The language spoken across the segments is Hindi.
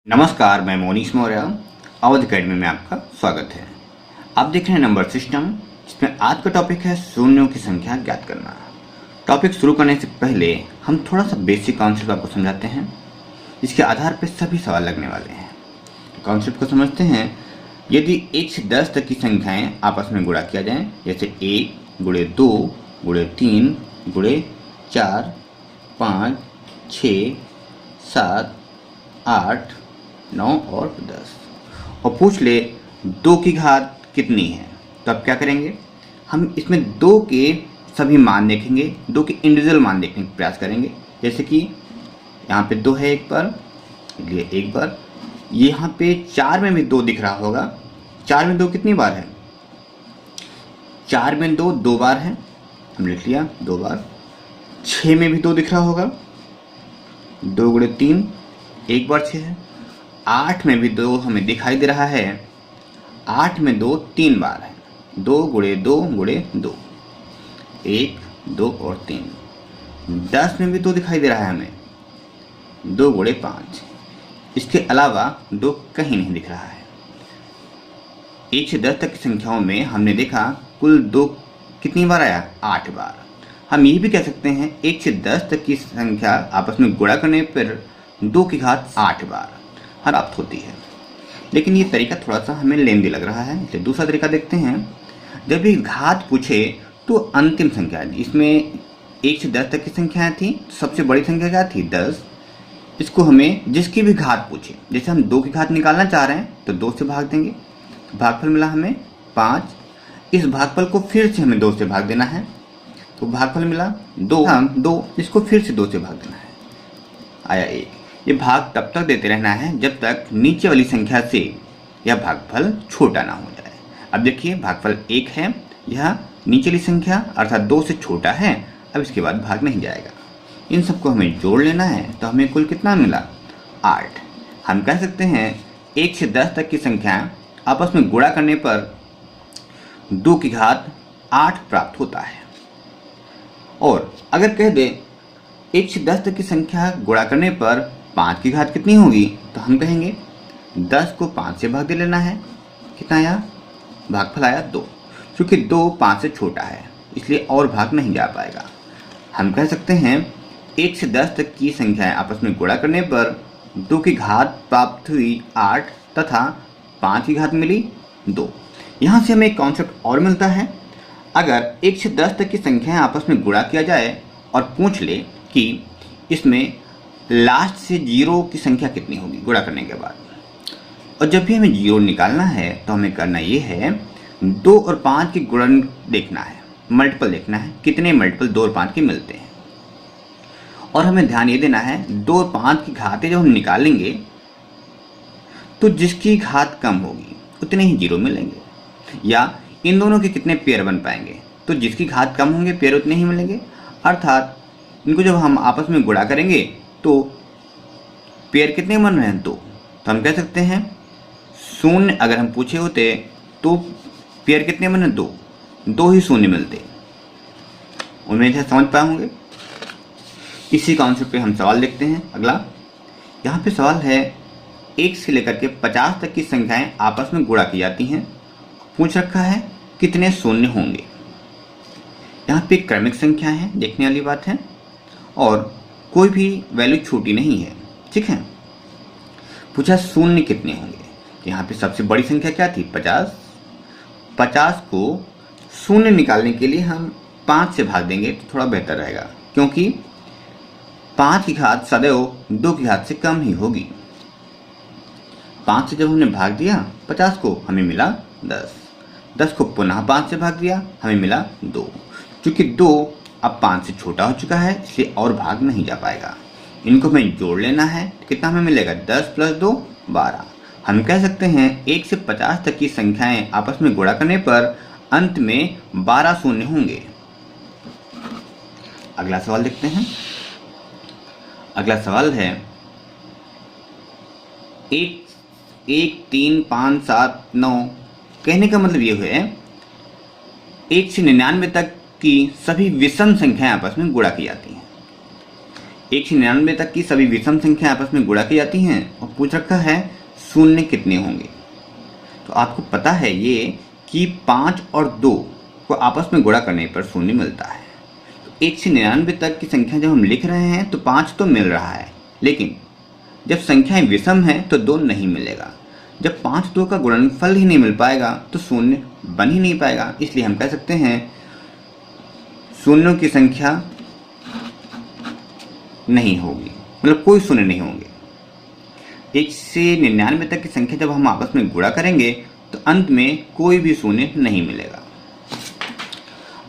नमस्कार, मैं मोनीश मौर्य। अवध अकेडमी में आपका स्वागत है। आप देख रहे हैं नंबर सिस्टम, जिसमें आज का टॉपिक है शून्यों की संख्या ज्ञात करना। टॉपिक शुरू करने से पहले हम थोड़ा सा बेसिक कॉन्सेप्ट आपको समझाते हैं, जिसके आधार पर सभी सवाल लगने वाले हैं। कॉन्सेप्ट को समझते हैं। यदि 1 से 10 तक की संख्याएं आपस में गुणा किया जाए, जैसे 1 गुणे 2 गुणे 3 गुणे 4 5 6 7 8 9 और 10 और पूछ ले 2 की घात कितनी है, तो अब क्या करेंगे? हम इसमें 2 के सभी मान देखेंगे, 2 के इंडिविजुअल मान देखने का प्रयास करेंगे। जैसे कि यहाँ पे 2 है एक बार, इसलिए एक बार। यहाँ पे 4 में भी 2 दिख रहा होगा। 4 में 2 कितनी बार है? 4 में 2 2 बार है, हम लिख लिया 2 बार। 6 में भी 2 दिख रहा होगा, 2 गुणे 3 एक बार 6 है। 8 में भी 2 हमें दिखाई दे रहा है, 8 में 2 3 बार है, 2 गुणे 2 गुणे 2 1 2 और 3। 10 में भी 2 दिखाई दे रहा है हमें, 2 गुणे 5। इसके अलावा 2 कहीं नहीं दिख रहा है। 1 से 10 तक की संख्याओं में हमने देखा कुल 2 कितनी बार आया? 8 बार। हम ये भी कह सकते हैं 1 से 10 तक की संख्या आपस में गुणा करने पर 2 की घात 8 बार प्राप्त होती है। लेकिन ये तरीका थोड़ा सा हमें लेंदी लग रहा है, इसलिए दूसरा तरीका देखते हैं। जब भी घात पूछे तो अंतिम संख्या, इसमें 1 से 10 तक की संख्याएं थी, सबसे बड़ी संख्या क्या थी? 10। इसको हमें जिसकी भी घात पूछे, जैसे हम 2 की घात निकालना चाह रहे हैं तो 2 से भाग देंगे, भागफल मिला हमें 5। इस भागफल को फिर से हमें 2 से भाग देना है, तो भागफल मिला 2। हम 2 इसको फिर से 2 से भाग देना है, आया 1। ये भाग तब तक देते रहना है जब तक नीचे वाली संख्या से यह भागफल छोटा ना हो जाए। अब देखिए भागफल 1 है, यह नीचे वाली संख्या अर्थात 2 से छोटा है, अब इसके बाद भाग नहीं जाएगा। इन सबको हमें जोड़ लेना है, तो हमें कुल कितना मिला? 8। हम कह सकते हैं 1 से 10 तक की संख्या आपस में गुणा करने पर 2 की घात 8 प्राप्त होता है। और अगर कह दे 1 से 10 तक की संख्या गुणा करने पर 5 की घात कितनी होगी, तो हम कहेंगे 10 को 5 से भाग दे लेना है। कितना आया? भागफल आया 2। क्योंकि 2 5 से छोटा है, इसलिए और भाग नहीं जा पाएगा। हम कह सकते हैं 1 से 10 तक की संख्याएं आपस में गुणा करने पर 2 की घात प्राप्त हुई 8 तथा 5 की घात मिली 2। यहाँ से हमें एक कॉन्सेप्ट और मिलता है। अगर 1 से 10 तक की संख्याएं आपस में गुणा किया जाए और पूछ ले कि इसमें लास्ट से 0 की संख्या कितनी होगी गुणा करने के बाद, और जब भी हमें 0 निकालना है तो हमें करना ये है 2 और 5 के गुणन देखना है, मल्टीपल देखना है, कितने मल्टीपल 2 और 5 के मिलते हैं। और हमें ध्यान ये देना है 2 और 5 की घातें जब हम निकालेंगे तो जिसकी घात कम होगी उतने ही 0 मिलेंगे, या इन दोनों के कितने पेयर बन पाएंगे, तो जिसकी घात कम होंगे पेयर उतने ही मिलेंगे। अर्थात इनको जब हम आपस में गुणा करेंगे तो पेयर कितने बन रहे हैं? 2। तो हम कह सकते हैं 0 अगर हम पूछे होते तो पेयर कितने बने? 2। 2 ही शून्य मिलते। उम्मीद है समझ पाए होंगे। इसी कॉन्सेप्ट पे हम सवाल देखते हैं अगला। यहाँ पे सवाल है 1 से लेकर के 50 तक की संख्याएं आपस में गुणा की जाती हैं। पूछ रखा है कितने शून्य होंगे। यहाँ पे क्रमिक संख्या है, देखने वाली बात है, और कोई भी वैल्यू छोटी नहीं है, ठीक है। पूछा शून्य कितने होंगे। यहाँ पे सबसे बड़ी संख्या क्या थी? 50। 50 को शून्य निकालने के लिए हम 5 से भाग देंगे तो थोड़ा बेहतर रहेगा, क्योंकि 5 की घात सदैव 2 की घात से कम ही होगी। 5 से जब हमने भाग दिया 50 को, हमें मिला 10। 10 को पुनः 5 से भाग दिया, हमें मिला 2। क्योंकि 2 अब 5 से छोटा हो चुका है, इसलिए और भाग नहीं जा पाएगा। इनको हमें जोड़ लेना है, कितना हमें मिलेगा? 10 + 2 12। हम कह सकते हैं 1 से 50 तक की संख्याएं आपस में गुणा करने पर अंत में 12 शून्य होंगे। अगला सवाल देखते हैं। अगला सवाल है 1 3 5 7 9। कहने का मतलब ये है 1 से 99 तक की सभी विषम संख्याएं आपस में गुणा की जाती हैं। 1 से 99 तक की सभी विषम संख्या आपस में गुणा की जाती हैं और पूछ रखा है शून्य कितने होंगे। तो आपको पता है ये कि 5 और 2 को आपस में गुणा करने पर शून्य मिलता है। तो 1 से 99 तक की संख्या जब हम लिख रहे हैं तो 5 तो मिल रहा है, लेकिन जब संख्याएं विषम हैं तो 2 नहीं मिलेगा। जब 5 2 का गुणनफल ही नहीं मिल पाएगा तो शून्य बन ही नहीं पाएगा। इसलिए हम कह सकते हैं शून्यों की संख्या नहीं होगी, मतलब कोई शून्य नहीं होंगे। 1 से 99 तक की संख्या जब हम आपस में गुणा करेंगे तो अंत में कोई भी शून्य नहीं मिलेगा।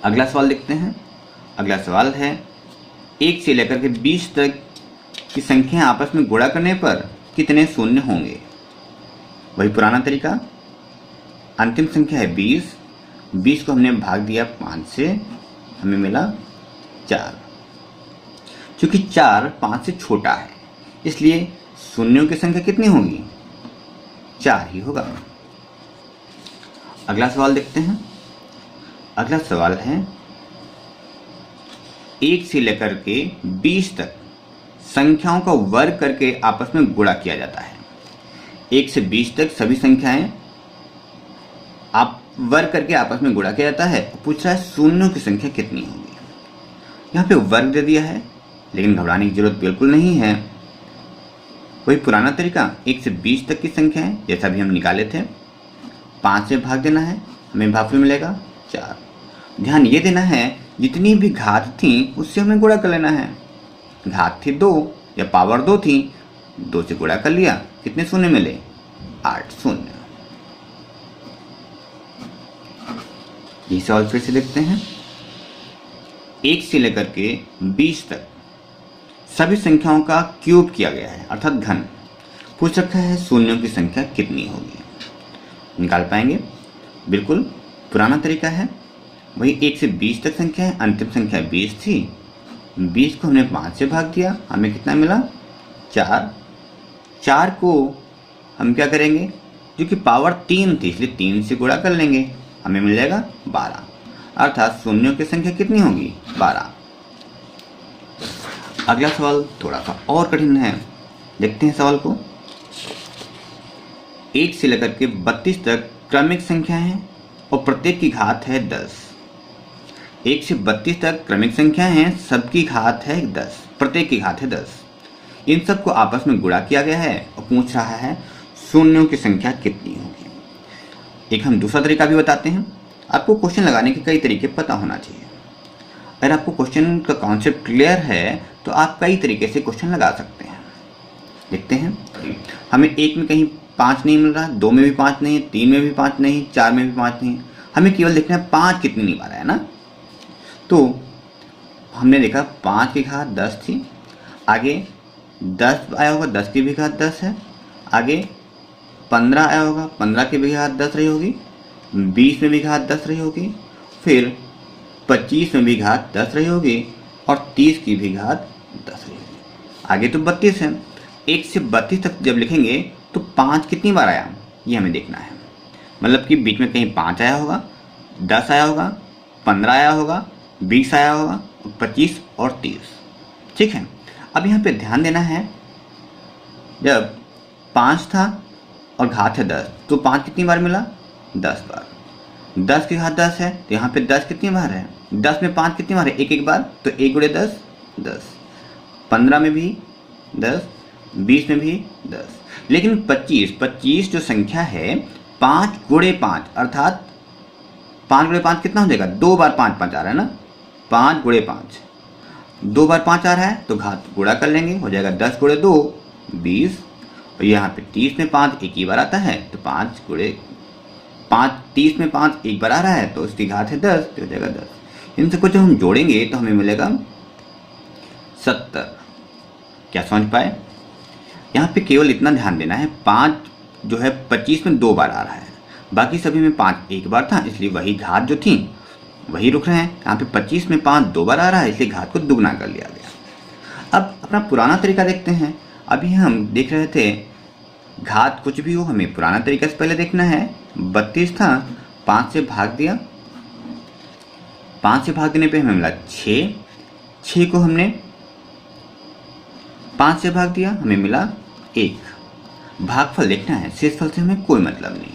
अगला सवाल देखते हैं। अगला सवाल है 1 से लेकर के 20 तक की संख्या आपस में गुणा करने पर कितने शून्य होंगे। वही पुराना तरीका, अंतिम संख्या है 20, 20 को हमने भाग दिया 5 से, हमें मिला 4। क्योंकि 4 5 से छोटा है इसलिए शून्यों की संख्या कितनी होगी, 4 ही होगा। अगला सवाल देखते हैं। अगला सवाल है 1 से लेकर के 20 तक संख्याओं का वर्ग करके आपस में गुणा किया जाता है। 1 से 20 तक सभी संख्याएं आप वर्ग करके आपस में गुणा किया जाता है। पूछ रहा है शून्यों की संख्या कितनी होगी। यहाँ पे वर्ग दे दिया है, लेकिन घबराने की जरूरत बिल्कुल नहीं है। वही पुराना तरीका, 1 से 20 तक की संख्याएं जैसा भी हम निकाले थे, 5 से भाग देना है, हमें भागफल मिलेगा 4। ध्यान ये देना है जितनी भी घात थी उससे हमें गुणा कर लेना है। घात थी 2 या पावर 2 थी, 2 से गुणा कर लिया, कितने शून्य मिले, 8 शून्य। ये सवाल फिर से देखते हैं। 1 से लेकर के 20 तक सभी संख्याओं का क्यूब किया गया है अर्थात घन। पूछ रखा है शून्यों की संख्या कितनी होगी। निकाल पाएंगे, बिल्कुल पुराना तरीका है। वही 1 से 20 तक संख्या है, अंतिम संख्या 20 थी, 20 को हमने 5 से भाग दिया, हमें कितना मिला, 4। 4 को हम क्या करेंगे, क्योंकि पावर 3 थी इसलिए 3 से गुणा कर लेंगे, हमें मिल जाएगा 12। अर्थात शून्यों की संख्या कितनी होगी, 12। अगला सवाल थोड़ा सा और कठिन है, देखते हैं सवाल को। 1 से लेकर के 32 तक क्रमिक संख्या है और प्रत्येक की घात है 10। 1 से 32 तक क्रमिक संख्या है, सबकी घात है 10, प्रत्येक की घात है 10। इन सब को आपस में गुणा किया गया है और पूछ रहा है शून्यों की संख्या कितनी होगी। एक हम दूसरा तरीका भी बताते हैं। आपको क्वेश्चन लगाने के कई तरीके पता होना चाहिए। अगर आपको क्वेश्चन का कॉन्सेप्ट क्लियर है तो आप कई तरीके से क्वेश्चन लगा सकते हैं। देखते हैं, हमें 1 में कहीं 5 नहीं मिल रहा, 2 में भी 5 नहीं, 3 में भी 5 नहीं, 4 में भी 5 नहीं, हमें केवल देखना है 5 कितनी निभा रहा है ना। तो हमने देखा 5 की घात 10 थी, आगे 10 आया होगा, 10 की भी घात 10 है, आगे 15 आया होगा, 15 की भी घात 10 रही होगी, 20 में भी घात 10 रही होगी, फिर 25 में भी घात 10 रही होगी और 30 की भी घात 10 रही होगी। आगे तो 32 है। 1 से 32 तक जब लिखेंगे तो 5 कितनी बार आया ये हमें देखना है। मतलब कि बीच में कहीं 5 आया होगा, 10 आया होगा, 15 आया होगा, 20 आया होगा, 25 और 30। ठीक है, अब यहाँ पे ध्यान देना है, जब 5 था और घात है 10 तो 5 कितनी बार मिला, 10 बार। 10 की घात 10 है तो यहाँ पे 10 कितनी बार है, 10 में 5 कितनी बार है, एक बार, तो 1 गुणे 10 10। 15 में भी 10, 20 में भी 10। लेकिन 25 जो संख्या है 5 गुणे 5 अर्थात 5 गुणे 5 कितना हो जाएगा, 2 बार 5 5 आ रहा है ना, 5 गुणे 5, 2 बार 5 आ रहा है तो घात गुणा कर लेंगे, हो जाएगा 10 गुणे 2 20। और यहाँ पे 30 में 5 एक ही बार आता है तो 5 गुणे 5, 30 में 5 एक बार आ रहा है तो उसकी घात है 10, तो हो जाएगा 10। इन सबको जब हम जोड़ेंगे तो हमें मिलेगा 70। क्या समझ पाए। यहाँ पे केवल इतना ध्यान देना है, 5 जो है 25 में 2 बार आ रहा है, बाकी सभी में 5 एक बार था इसलिए वही घात जो थी वही रुक रहे हैं। यहाँ पे 25 में 5 2 बार आ रहा है इसलिए घात को दुगना कर लिया गया। अब अपना पुराना तरीका देखते हैं। अभी हम देख रहे थे घात कुछ भी हो हमें पुराना तरीका से पहले देखना है। 32 था, 5 से भाग दिया, 5 से भाग देने पे हमें मिला 6। 6 को हमने 5 से भाग दिया, हमें मिला 1। भागफल देखना है, शेषफल से हमें कोई मतलब नहीं,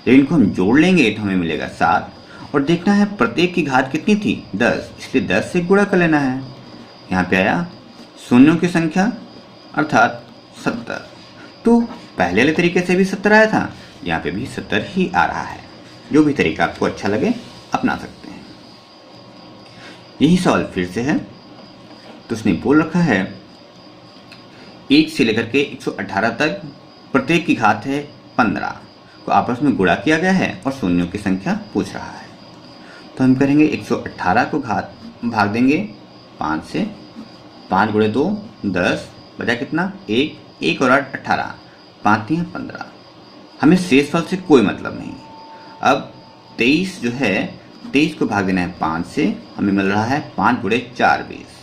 लेकिन इनको हम जोड़ लेंगे तो हमें मिलेगा 7। और देखना है प्रत्येक की घात कितनी थी, 10, इसलिए 10 से गुणा कर लेना है। यहाँ पे आया शून्यों की संख्या अर्थात 70। तो पहले वाले तरीके से भी 70 आया था, यहाँ पे भी 70 ही आ रहा है। जो भी तरीका आपको अच्छा लगे अपना सकते हैं। यही सवाल फिर से है। तो उसने बोल रखा है 1 से लेकर के 118 तक प्रत्येक की घात है 15 को आपस में गुणा किया गया है और शून्यों की संख्या पूछ रहा है। तो हम करेंगे 118 को घात भाग देंगे 5 से, 5 गुणे 2 10, बचा कितना 1, 1 और 8 18, 5 3 15। हमें शेषफल से कोई मतलब नहीं। अब 23 जो है 23 को भाग देना है 5 से, हमें मिल रहा है 5 गुणे 4 20।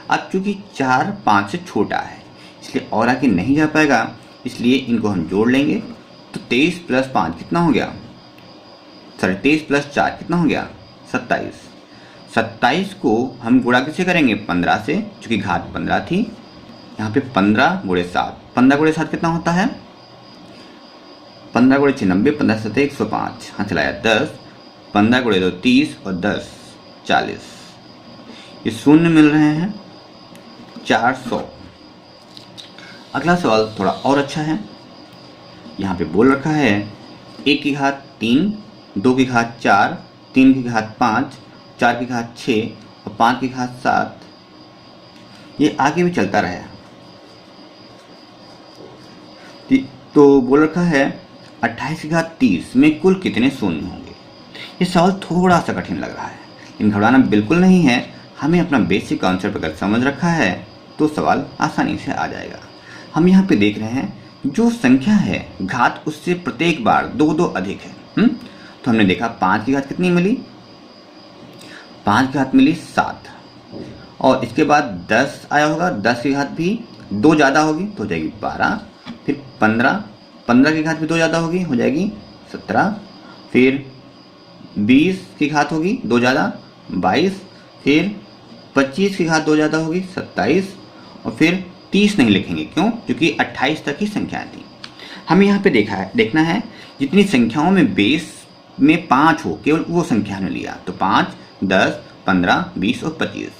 अब चूंकि 4 5 से छोटा है इसलिए और आगे नहीं जा पाएगा, इसलिए इनको हम जोड़ लेंगे। तो 23 प्लस 5 कितना हो गया, 23 प्लस 4 कितना हो गया 27। 27 को हम गुणा किससे करेंगे 15 से, चूंकि घात 15 थी। यहाँ पे 15 गुणे 7, 15 गुणे 7 कितना होता है 15 गुणे 6 90, 15 7 105, हाँ चलाया 10, 15 गुणे 2 30 और 10 40। ये शून्य मिल रहे हैं 400। अगला सवाल थोड़ा और अच्छा है। यहाँ पे बोल रखा है 1 की घात 3, 2 की घात 4, 3 की घात 5, 4 की घात 6 और 5 की घात 7। ये आगे भी चलता रहेगा। तो बोल रखा है 28 की घात 30 में कुल कितने शून्य होंगे। ये सवाल थोड़ा सा कठिन लग रहा है, लेकिन घबराना बिल्कुल नहीं है। हमें अपना बेसिक कॉन्सेप्ट अगर समझ रखा है तो सवाल आसानी से आ जाएगा। हम यहाँ पे देख रहे हैं जो संख्या है घात उससे प्रत्येक बार 2 2 अधिक है। तो हमने देखा 5 की घात कितनी मिली, 5 की घात मिली 7, और इसके बाद 10 आया होगा, 10 की घात भी 2 ज़्यादा होगी तो हो जाएगी 12, फिर 15, 15 की घात भी 2 ज़्यादा होगी हो जाएगी 17, फिर 20 की घात होगी 2 ज़्यादा 22, फिर 25 की घात 2 ज़्यादा होगी 27, और फिर 30 नहीं लिखेंगे, क्यों, क्योंकि 28 तक की संख्याएं थी। हमें यहाँ पे देखना है जितनी संख्याओं में बेस में 5 हो केवल वो संख्या हमने लिया। तो 5, 10, 15, 20 और 25।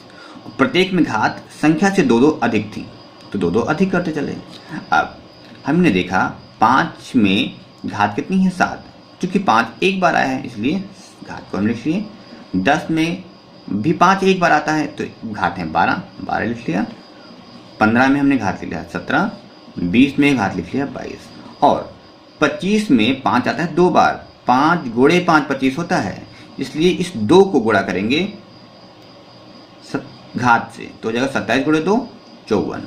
प्रत्येक में घात संख्या से 2 2 अधिक थी तो 2 2 अधिक करते चले। अब हमने देखा 5 में घात कितनी है 7, क्योंकि 5 एक बार आया है इसलिए घात को हम लिख लिए। 10 में भी 5 एक बार आता है तो घात है 12, 12 लिख लिया। 15 में हमने घात लिख लिया 17, 20 में घात लिख लिया 22, और 25 में 5 आता है 2 बार, 5 गुणे 5 25 होता है, इसलिए इस 2 को गुणा करेंगे घात से तो हो जाएगा 27 गुणे 2 54।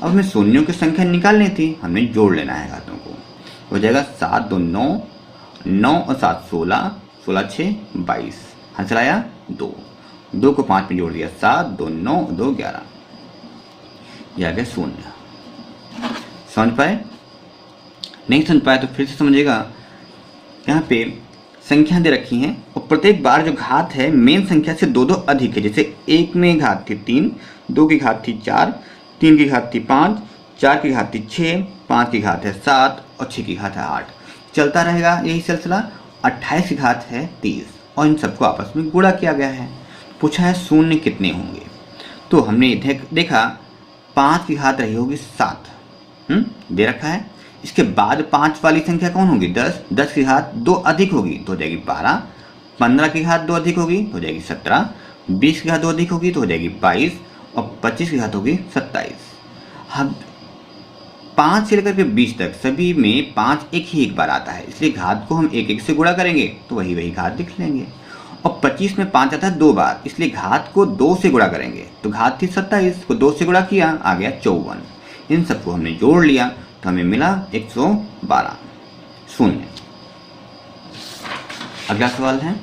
अब हमें शून्यों की संख्या निकालनी थी, हमें जोड़ लेना है घातों को। हो जाएगा 7 2 9, 9 और 7 16, 16 6 22, हाँ चलाया 2, 2 को 5 में जोड़ दिया 7 2 9 2 11, यह आ गया शून्य। समझ पाए? नहीं समझ पाए तो फिर से समझिएगा। यहाँ पे संख्या दे रखी हैं और प्रत्येक बार जो घात है मेन संख्या से 2 2 अधिक है। जैसे 1 में घात थी 3, 2 की घात थी 4, 3 की घात थी 5, 4 की घात थी 6, 5 की घात है 7 और 6 की घात है 8। चलता रहेगा यही सिलसिला। 28 की घात है 30 और इन सबको आपस में गुणा किया गया है। पूछा है शून्य कितने होंगे, तो हमने देखा 5 की घात रही होगी 7, दे रखा है। इसके बाद 5 वाली संख्या कौन होगी 10, 10 की घात 2 अधिक होगी तो हो जाएगी 12, 15 की घात 2 अधिक होगी तो हो जाएगी 17, 20 की घात 2 अधिक होगी तो हो जाएगी 22 और 25 की घात होगी 27। अब 5 से लेकर के 20 तक सभी में 5 एक बार आता है, इसलिए घात को हम 1 1 से गुणा करेंगे तो वही घात लिख लेंगे। और 25 में 5 आता है 2 बार, इसलिए घात को 2 से गुणा करेंगे तो घात थी 27 को 2 से गुणा किया आ गया 54। इन सबको हमने जोड़ लिया तो हमें मिला 112 शून्य। अगला सवाल है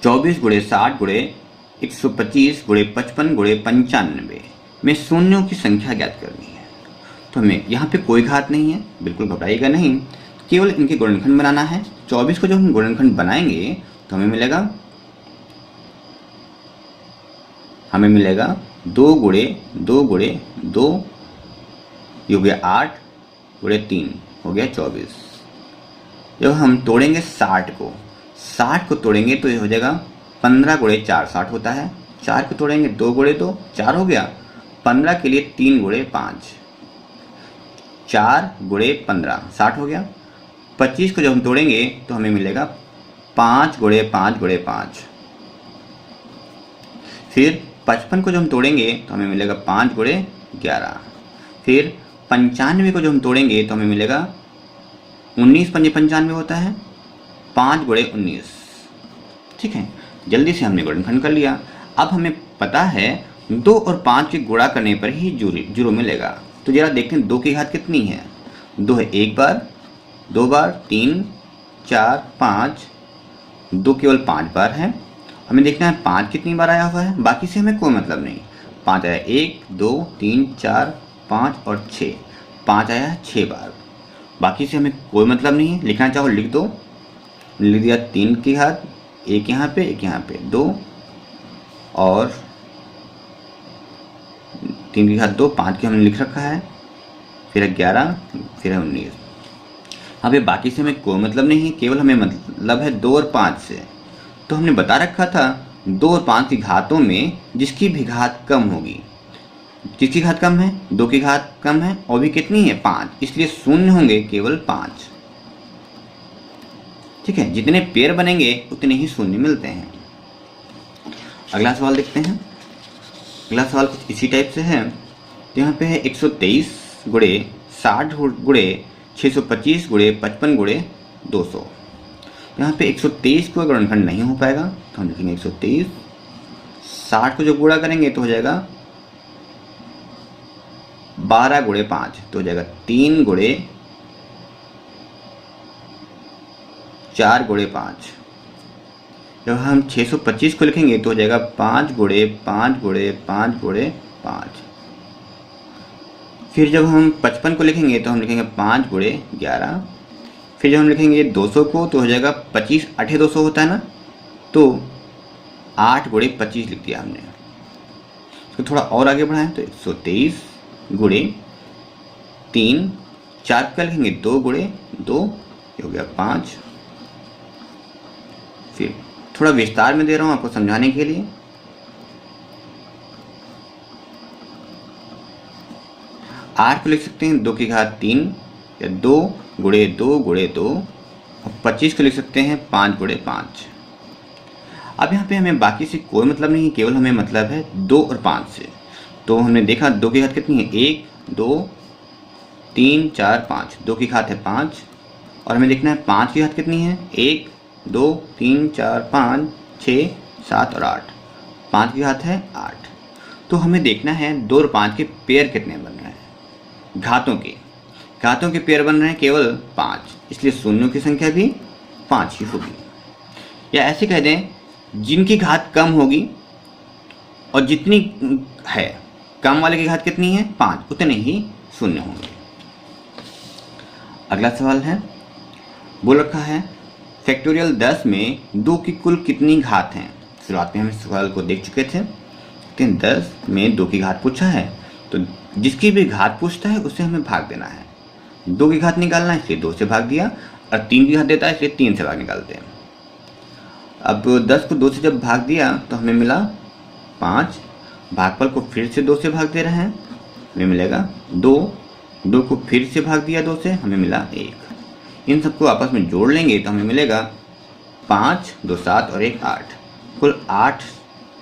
24 गुणे 60 गुणे 125 गुणे 55 गुणे 95 में शून्यों की संख्या ज्ञात करनी है। तो हमें यहाँ पे कोई घात नहीं है, बिल्कुल घबराइएगा नहीं, केवल इनके गुणनखंड बनाना है। 24 को जब हम गुणनखंड बनाएंगे तो हमें मिलेगा 2 गुणे 2 गुणे 2, ये हो गया 8 गुणे 3 हो गया 24। जब हम तोड़ेंगे 60 को तोड़ेंगे तो ये हो जाएगा 15 गुणे 4 60 होता है। 4 को तोड़ेंगे 2 गुणे 2 4 हो गया। 15 के लिए 3 गुणे 5 4 गुणे 15 60 हो गया। 25 को जब हम तोड़ेंगे तो हमें मिलेगा 5 गुणे 5 गुणे 5। फिर 55 को जब हम तोड़ेंगे तो हमें मिलेगा 5 गुणे 11। फिर 95 को जब हम तोड़ेंगे तो हमें मिलेगा 19 पंजे 95 होता है, 5 गुणे 19। ठीक है, जल्दी से हमने गुणनखंड कर लिया। अब हमें पता है 2 और 5 के गुणा करने पर ही जीरो मिलेगा। तो जरा देखते हैं 2 की घात कितनी है। 2 है 1 बार, 2 बार, 3, 4, 5, 2 केवल 5 बार है। हमें देखना है 5 कितनी बार आया हुआ है, बाकी से हमें कोई मतलब नहीं। 5 आया 1, 2, 3, 4, 5 और 6, 5 आया 6 बार, बाकी से हमें कोई मतलब नहीं है। लिखना चाहो लिख दो, लिख दिया 3 की घात, एक यहाँ पे एक यहाँ पे 2, और 3 की घात 2, 5 की हमने लिख रखा है, फिर है 11, फिर है 19। अब ये बाकी से हमें कोई मतलब नहीं है, केवल हमें मतलब है 2 और 5 से। तो हमने बता रखा था 2 और 5 की घातों में जिसकी भी घात कम होगी, किसकी घात कम है, 2 की घात कम है, और भी कितनी है 5, इसलिए शून्य होंगे केवल 5। ठीक है, जितने पेयर बनेंगे उतने ही शून्य मिलते हैं। अगला सवाल देखते हैं। अगला सवाल कुछ इसी टाइप से है। तो यहाँ पे है 123 गुणे 60 गुणे 625 गुणे 55 गुणे 200। यहाँ पे 123 को गुणनखंड नहीं हो पाएगा, तो हम लिखेंगे 123। 60 को जो गुणा करेंगे तो हो जाएगा 12 गुणे 5, तो हो जाएगा 3 गुणे 4 गुणे 5। जब हम 625 को लिखेंगे तो हो जाएगा 5 गुणे 5 गुणे 5 गुणे 5। फिर जब हम 55 को लिखेंगे तो हम लिखेंगे 5 गुणे 11। फिर जब हम लिखेंगे 200 को तो हो जाएगा 25 8 200 होता है ना, तो 8 गुणे 25 लिख दिया हमने। इसको थोड़ा और आगे बढ़ाएं तो 123 गुणे 3, 4 का लिखेंगे 2 गुणे 2, ये हो गया 5। फिर थोड़ा विस्तार में दे रहा हूँ आपको समझाने के लिए। 8 को लिख सकते हैं 2 की घात 3 या 2 गुणे 2 गुणे 2, और 25 को लिख सकते हैं 5 गुणे 5। अब यहाँ पे हमें बाकी से कोई मतलब नहीं, केवल हमें मतलब है 2 और 5 से। तो हमने देखा 2 की घात कितनी है, 1 2 3 4 5, 2 की घात है 5, और हमें देखना है 5 की घात कितनी है, 1 2 3 4 5 6 7 और 8, 5 की घात है 8। तो हमें देखना है 2 और 5 के पेयर कितने बन रहे हैं। घातों के पेयर बन रहे हैं केवल 5, इसलिए शून्यों की संख्या भी 5 ही होगी। या ऐसे कह दें, जिनकी घात कम होगी और जितनी है कम वाले की घात कितनी है 5, उतने ही शून्य होंगे। अगला सवाल है, बोल रखा है फैक्टोरियल 10 में 2 की कुल कितनी घात हैं। शुरुआत में हम इस सवाल को देख चुके थे, लेकिन 10 में 2 की घात पूछा है, तो जिसकी भी घात पूछता है उसे हमें भाग देना है। 2 की घात निकालना है इसलिए 2 से भाग दिया, और 3 की घात देता है इसलिए 3 से भाग निकालते हैं। अब 10 को 2 से जब भाग दिया तो हमें मिला 5, भागफल को फिर से 2 से भाग दे रहे हैं, हमें मिलेगा 2, 2 को फिर से भाग दिया 2 से, हमें मिला 1। इन सबको आपस में जोड़ लेंगे तो हमें मिलेगा 5 2 7 और 1 8, कुल 8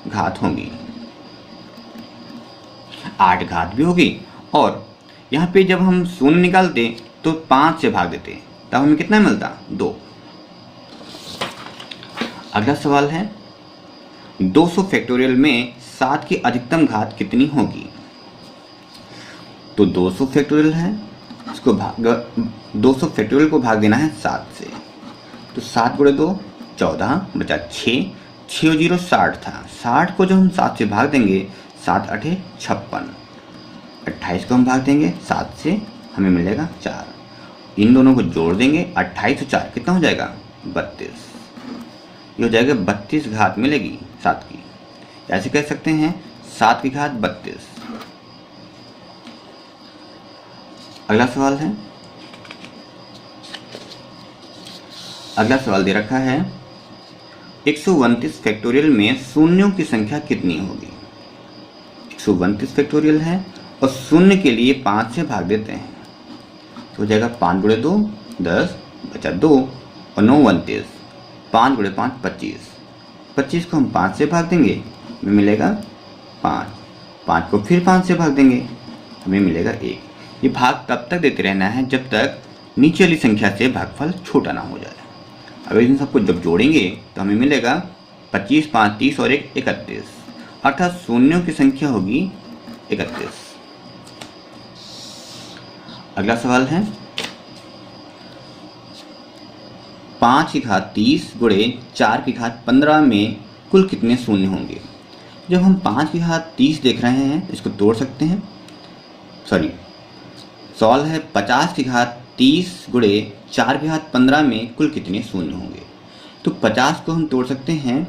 घात होंगी। 8 घात भी होगी, और यहाँ पे जब हम शून्य निकालते तो 5 से भाग देते, तब हमें कितना मिलता 2। अगला सवाल है 200 फैक्टोरियल में 7 की अधिकतम घात कितनी होगी। तो 200 फैक्टोरियल है, इसको 200 फैक्टोरियल को भाग देना है 7 से, तो 7 गुणे 2 14 बचा 6, 6 0 60 था। 60 को जब हम 7 से भाग देंगे 7 8 56, 28 को हम भाग देंगे 7 से, हमें मिलेगा 4। इन दोनों को जोड़ देंगे 28 और 4 कितना हो जाएगा 32। ये हो जाएगा 32 घात मिलेगी 7 की। ऐसे कह सकते हैं 7 की घात 32। अगला सवाल है, अगला सवाल दे रखा है 129 फैक्टोरियल में शून्यों की संख्या कितनी होगी। 129 फैक्टोरियल है और शून्य के लिए 5 से भाग देते हैं तो हो जाएगा 5 गुणे 2 10 बचा 2 और 9 29, 5 गुणे 5 25, 25 को हम 5 से भाग देंगे हमें मिलेगा 5, 5 को फिर 5 से भाग देंगे हमें मिलेगा 1। ये भाग तब तक देते रहना है जब तक नीचे वाली संख्या से भागफल छोटा ना हो जाए। अब इन सबको जब जोड़ेंगे तो हमें मिलेगा 25 5 30 और 1 31, अर्थात शून्यों की संख्या होगी 31। अगला सवाल है 5 की घात 30 गुणे 4 की घात 15 में कुल कितने शून्य होंगे। जब हम 5 की घात 30 देख रहे हैं इसको तोड़ सकते हैं, सवाल है 50 की घात 30 गुणे 4 की घात 15 में कुल कितने शून्य होंगे। तो 50 को हम तोड़ सकते हैं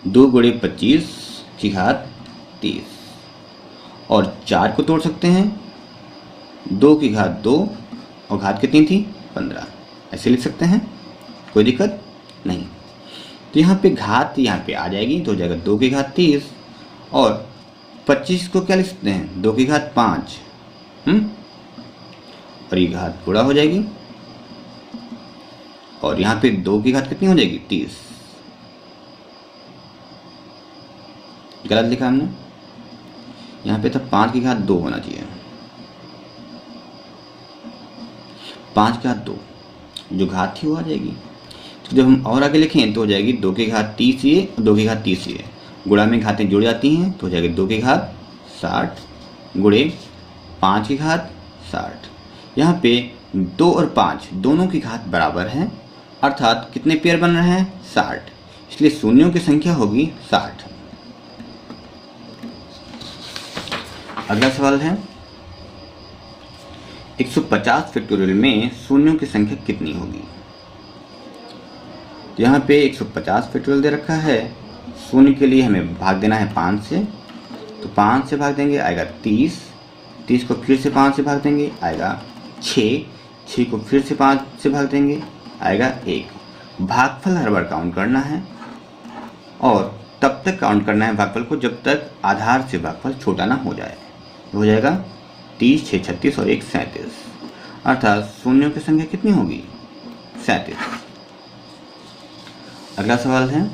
2 गुणे 25 की घात 30 और 4 को तोड़ सकते हैं 2 की घात 2 और घात कितनी थी 15, ऐसे लिख सकते हैं, कोई दिक्कत नहीं। तो यहाँ पे घात यहाँ पे आ जाएगी तो हो जाएगा 2 की घात 30 और 25 को क्या लिख सकते हैं 2 की घात 5 और ये घात गुणा हो जाएगी और यहाँ पे 2 की घात कितनी हो जाएगी 30, गलत लिखा हमने, यहाँ पे था 5 की घात 2 होना चाहिए, 5 की घात 2 जो घात थी वो आ जाएगी। तो जब हम और आगे लिखें तो हो जाएगी 2 की घात 30 ये 2 की घात 30 ये, गुणा में घातें जुड़ जाती हैं तो हो जाएगी 2 की घात 60 गुणे 5 की घात 60। यहाँ पे 2 और 5 दोनों की घात बराबर है, अर्थात कितने पेयर बन रहे हैं 60, इसलिए शून्यों की संख्या होगी 60। अगला सवाल है 150 फैक्टोरियल में शून्यों की संख्या कितनी होगी। यहाँ पे 150 फैक्टोरियल दे रखा है, शून्य के लिए हमें भाग देना है 5 से, तो 5 से भाग देंगे आएगा 30, 30 को फिर से 5 से भाग देंगे आएगा 6, 6 को फिर से 5 से भाग देंगे आएगा 1। भागफल हर बार काउंट करना है और तब तक काउंट करना है भागफल को जब तक आधार से भागफल छोटा ना हो जाए। हो जाएगा 30 6 36 और 1 37, अर्थात शून्यों की संख्या कितनी होगी 37। अगला सवाल है,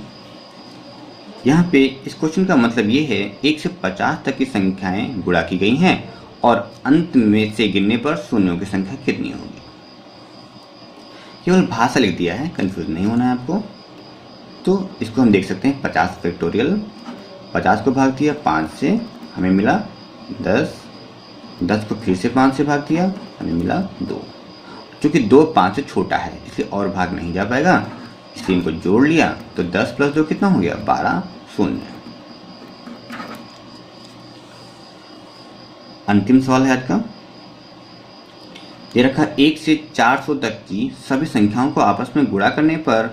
यहाँ पे इस क्वेश्चन का मतलब ये है 1 से 50 तक की संख्याएं गुणा की गई हैं और अंत में से गिनने पर शून्यों की संख्या कितनी होगी। केवल भाषा लिख दिया है, कंफ्यूज नहीं होना है आपको। तो इसको हम देख सकते हैं 50 फैक्टोरियल, 50 को भाग दिया 5 से हमें मिला 10, 10 को फिर से 5 से भाग दिया हमें मिला 2। चूँकि 2 5 से छोटा है इसलिए और भाग नहीं जा पाएगा, इसलिए इनको जोड़ लिया तो 10 + 2 कितना हो गया 12 शून्य। अंतिम सवाल है आज का, ये रखा 1 से 400 तक की सभी संख्याओं को आपस में गुणा करने पर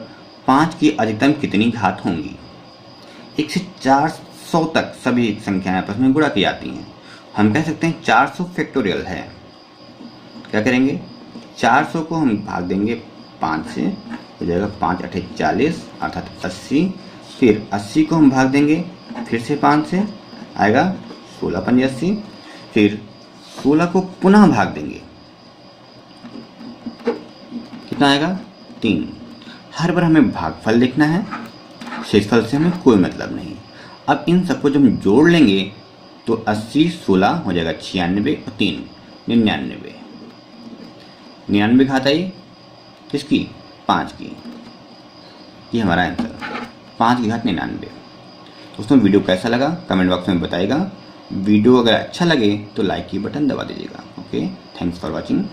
5 की अधिकतम कितनी घात होंगी। 1 से 400 तक सभी संख्याएं आपस में गुणा की जाती हैं, हम कह सकते हैं 400 फैक्टोरियल है। क्या करेंगे 400 को हम भाग देंगे 5 से, हो जाएगा 5 8 40 अर्थात 80, फिर 80 को हम भाग देंगे फिर से 5 से आएगा 16 5 80, फिर 16 को पुनः भाग देंगे कितना आएगा 3। हर बार हमें भागफल लिखना है, शेषफल से हमें कोई मतलब नहीं। अब इन सबको जब हम जोड़ लेंगे तो 80 16 हो जाएगा 96 और 3 99, 99 घात आई किसकी 5 की, ये हमारा आंसर 5 की घात 99। दोस्तों वीडियो कैसा लगा कमेंट बॉक्स में बताइएगा। वीडियो अगर अच्छा लगे तो लाइक की बटन दबा दीजिएगा। Okay, thanks for watching.